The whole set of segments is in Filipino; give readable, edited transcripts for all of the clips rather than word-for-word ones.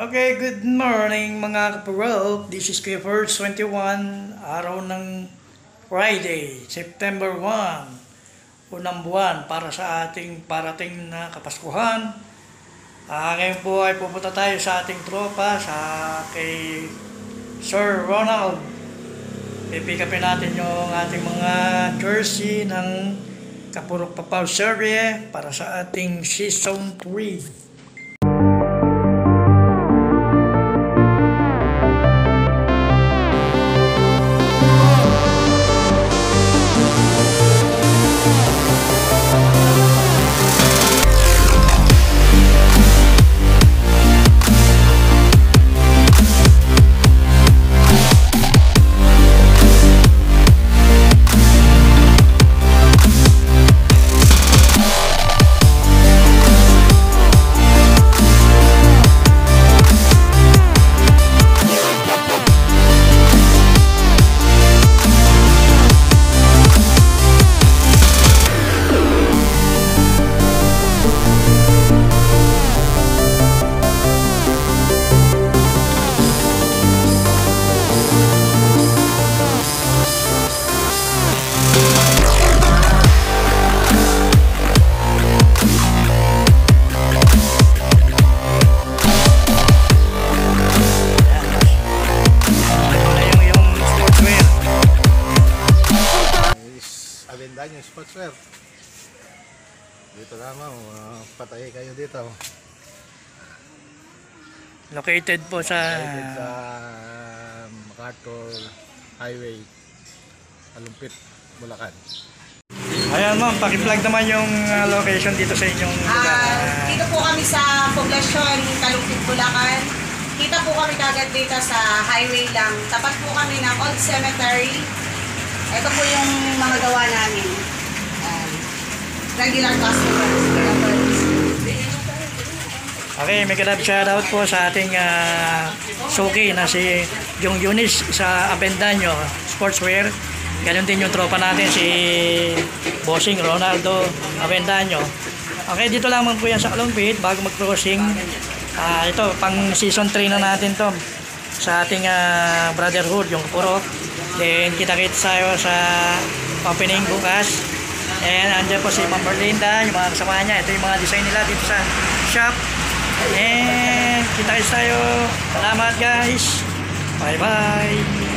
Okay, good morning mga kapurop. This is Kuya First 21, araw ng Friday, September 1, unang buwan para sa ating parating na Kapaskuhan. Ngayon po ay pupunta tayo sa ating tropa, kay Sir Ronald. Pipick upin natin yung ating mga jersey ng Kapurok Papaw Serie para sa ating Season 3. Yung sportswear dito lamang, patay kayo dito, Located sa MacArthur Highway, Alumpit, Bulacan. Ayan ma'am, paki-plug naman yung location dito sa inyong lugar. Dito po kami sa Poblacion, Alumpit, Bulacan. Kita po kami kagad dito sa highway lang. Tapat po kami ng Old Cemetery. Ito po yung mga gawa namin. Regular customers. Okay, may kalab shoutout po sa ating suki na si Jong Yunis sa Avendaño Sportswear. Ganon din yung tropa natin si Bossing Ronaldo Avendaño. Okay, dito lamang po yan sa Alumpit bago mag-crossing. Ito, pang season 3 na natin to sa ating brotherhood, yung Kapurok. Then kita-kits tayo sa opening bukas. And andyan po si Ma'am Berlinda, yung mga kasama niya. Ito yung mga design nila dito sa shop. And kita-kits tayo. Salamat guys. Bye-bye.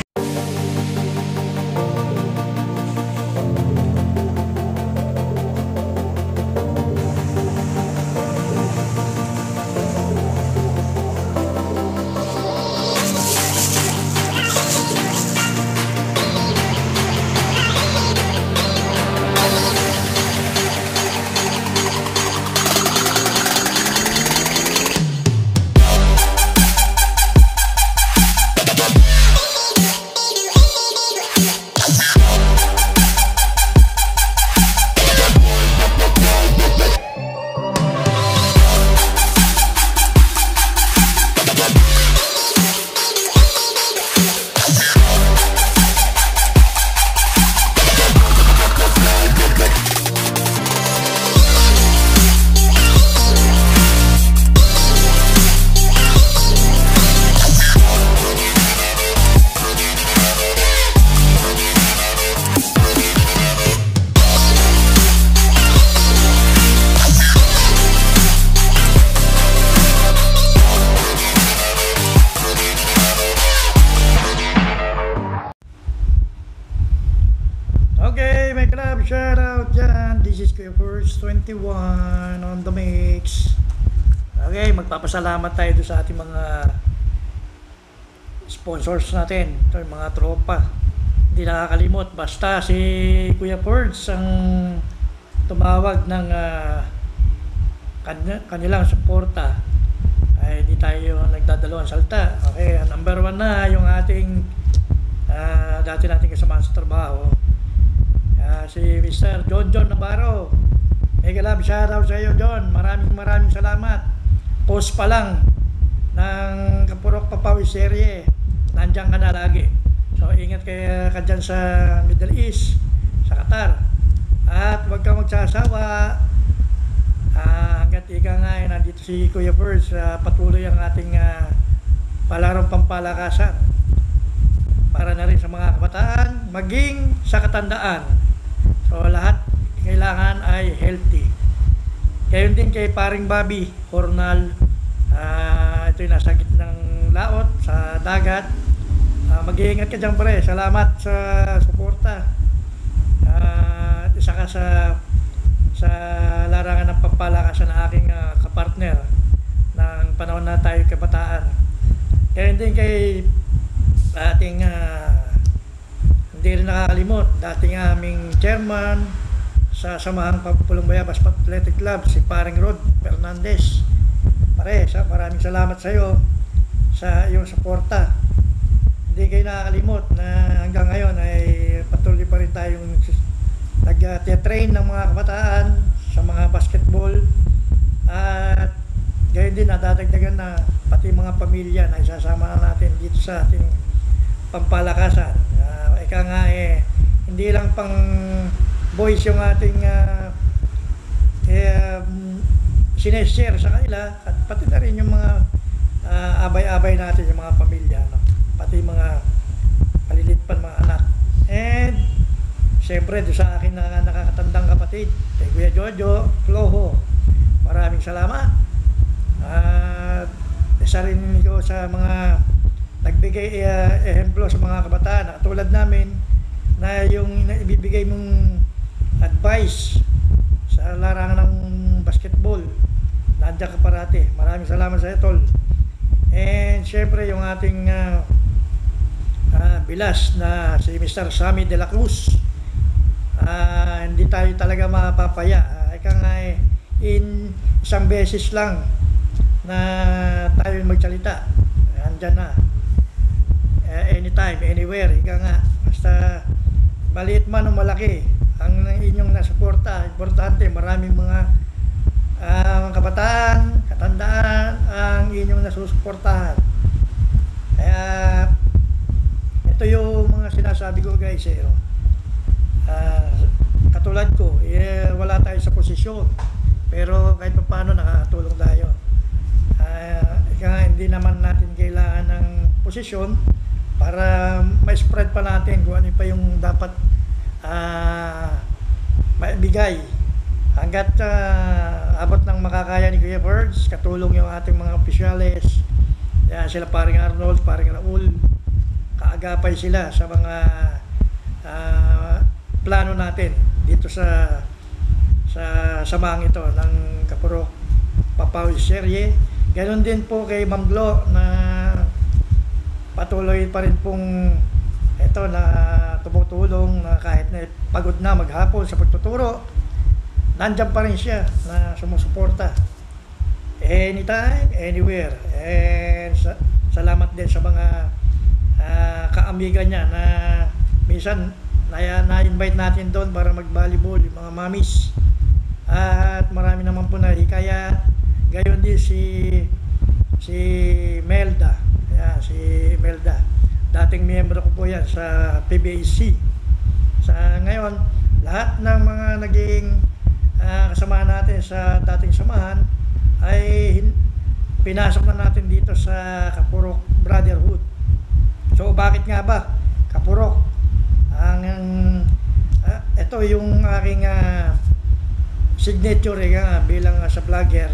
Okay, may club shoutout dyan. This is Kuya First 21 on the mix. Okay, magpapasalamat tayo doon sa ating mga sponsors natin. Ito yung mga tropa. Hindi nakakalimot. Basta si Kuya First ang tumawag ng kanilang suporta, ay hindi tayo nagdadalawang salta. Okay, number 1 na yung ating dati nating kasama sa trabaho. Si Mr. John Navarro. Mega love shoutout sa iyo, John. Maraming salamat. Post pa lang ng Kapurok Papaw Serie, nandiyan ka na lagi. So ingat ka dyan sa Middle East, sa Qatar. At huwag ka magsasawa Hanggat ika nga nandito si Kuya Birds, patuloy ang ating palarong pampalakasan para na rin sa mga kabataan, maging sa katandaan. So lahat kailangan ay healthy. Gayon din kay paring Bobby Cornal, ito'y nasa gitnang laot sa dagat. Mag-iingat ka dyan pre, salamat sa suporta. Isa ka sa larangan ng pampalakasan ng aking kapartner ng panahon na tayo kabataan. Kaya din kay ating hindi rin nakakalimot, dating aming chairman sa Samahang Pampulong Bayabas Athletic Club, si paring Rod Fernandez. Pare, maraming salamat sa iyo sa iyong suporta. Hindi kayo nakakalimot na hanggang ngayon ay patuloy pa rin tayong nag-train ng mga kabataan sa mga basketball, at gayon din nadadagdagan na pati mga pamilya na isasama na natin dito sa ating pampalakasan. Ika nga hindi lang pang boys yung ating sineshare sa kanila, at pati na rin yung mga abay-abay natin, yung mga pamilya, no? Pati mga malilit pa mga anak. And siyempre doon sa akin na nakakatandang kapatid, kay Kuya Jojo Floho, maraming salamat. At isa rin ko sa mga nagbigay ehemplo sa mga kabataan na tulad namin, na yung ibibigay mong advice sa larangan ng basketball, nandiyan ka parati. Maraming salamat sa iyo, tol. And siyempre yung ating bilas na si Mr. Sammy De La Cruz, hindi tayo talaga mapapaya. Ika nga in isang beses lang na tayo magsalita, andyan na, anytime, anywhere. Ika nga, basta maliit man o malaki ang inyong nasuporta, importante. Maraming mga kabataan, katandaan ang inyong nasusuportahan. Kaya ito yung mga sinasabi ko guys, katulad ko, wala tayo sa posisyon, pero kahit pa paano nakatulong tayo. Hindi naman natin kailangan ng posisyon para ma-spread pa natin kung ano pa yung dapat maibigay. Hanggat abot ng makakaya ni Kuya Birds, katulong yung ating mga opisyales, sila paring Arnold, paring Raul, kaagapay sila sa mga plano natin dito sa samahang ito ng Kapurok Papaw Serye. Ganon din po kay Ma'am Glo na patuloy pa rin pong ito na tumutulong, na kahit na pagod na maghapon sa pagtuturo, nandiyan pa rin siya na sumusuporta anytime, anywhere. And salamat din sa mga kaamiga niya na minsan na-invite natin doon para mag-volleyball, yung mga mamis. At marami naman po na hikayat. Gayon din si Melda. Si Melda. Dating miyembro ko po yan sa PBAC. Sa ngayon, lahat ng mga naging kasama natin sa dating samahan ay pinasok na natin dito sa Kapurok Brotherhood. So bakit nga ba Kapurok? Ito yung aking signature bilang sa vlogger.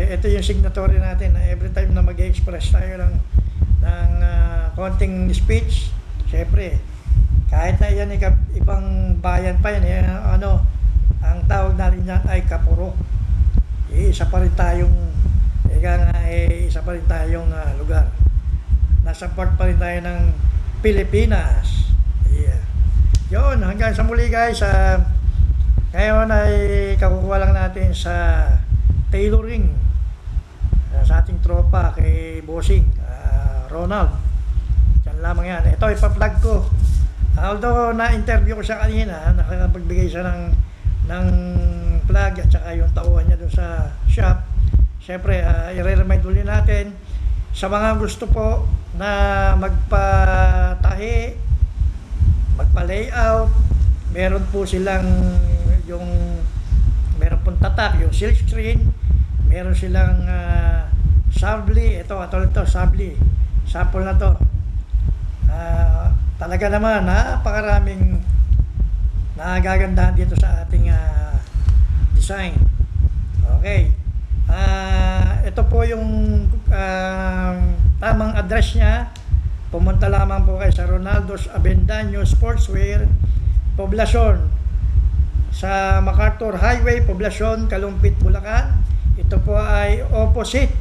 Ito yung signatory natin na every time na mag-express tayo ng konting speech, syempre kahit na yan ibang bayan pa yan, ang tawag natin yan ay Kapurok. Isa pa rin tayong isa pa rin tayong lugar. Nasa part pa rin tayo ng Pilipinas. Yun, hanggang sa muli guys. Ngayon ay kakukuha lang natin sa tailoring sa ating tropa kay Bossing Ronald. Yan lamang yan. Ito ipa-plug ko. Although na-interview ko siya kanina, nakapagbigay siya ng plug at saka yung tauhan niya dun sa shop. Siyempre, i-remind ulit natin sa mga gusto po na magpatahi, magpa-layout, meron po silang meron pong tatak, yung silk screen. Meron silang Sabli. Ito, Sabli. Sample na to. Talaga naman, napakaraming nagagandahan dito sa ating design. Okay. Ito po yung tamang address niya. Pumunta lamang po kayo sa Ronaldo's Avendaño Sportswear, Poblacion, sa MacArthur Highway, Poblacion, Kalumpit, Bulacan. Ito po ay opposite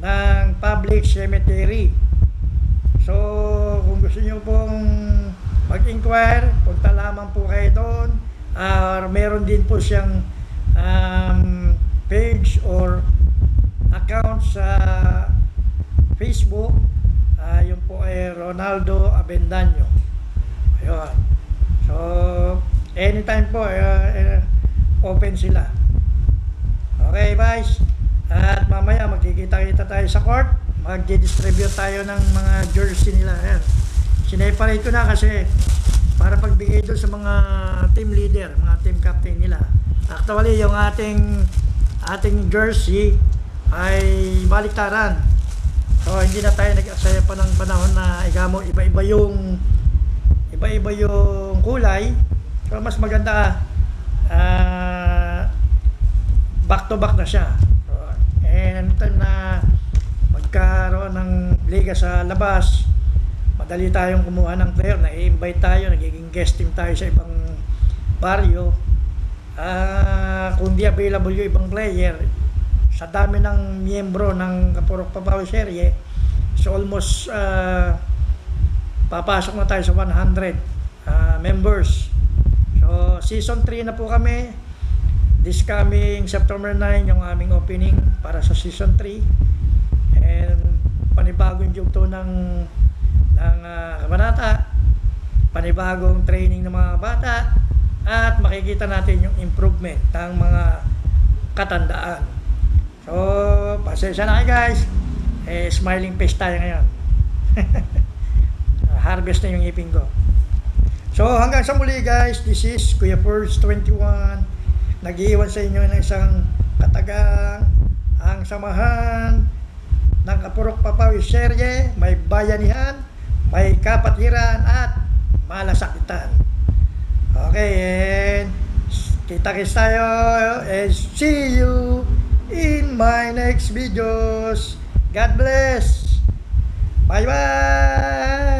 ng public cemetery. So, kung gusto nyo pong mag-inquire, punta lamang po kayo doon. Meron din po siyang page or account sa Facebook. Yun po ay Ronaldo Avendaño. Ayun. So, anytime po, open sila. Okay, guys. At mamaya magkikita-kita tayo sa court. Mag-distribute tayo ng mga jersey nila. Ayan. Sineparate ko na kasi para pagbigay doon sa mga team leader, mga team captain nila. Actually, yung ating jersey ay baliktaran. So, hindi na tayo nag-aksaya pa ng panahon na igamo iba-iba yung kulay. So, mas maganda back to back na siya. So, and time na magkaroon ng liga sa labas, madali tayong kumuha ng player, na-invite tayo, nagiging guest team tayo sa ibang baryo. Kung di available yung ibang player, sa dami ng miyembro ng Kapurok Papawi Serye, so almost papasok na tayo sa 100 members. So season 3 na po kami. This coming September 9 yung aming opening para sa season 3. And panibagong yugto ng kabanata, panibagong training ng mga bata, at makikita natin yung improvement ng mga katandaan. So, pasensya na kayo guys. Smiling face tayo ngayon. Harvest na yung ipin ko. So, hanggang sa muli guys, this is Kuya First 21. Nag-iwan sa inyo ng isang katagang ang samahan ng Kapurok Papawi Serye, may bayanihan, may kapatiran at malasakitan. Okay, and kita-kits tayo and see you in my next videos. God bless. Bye bye.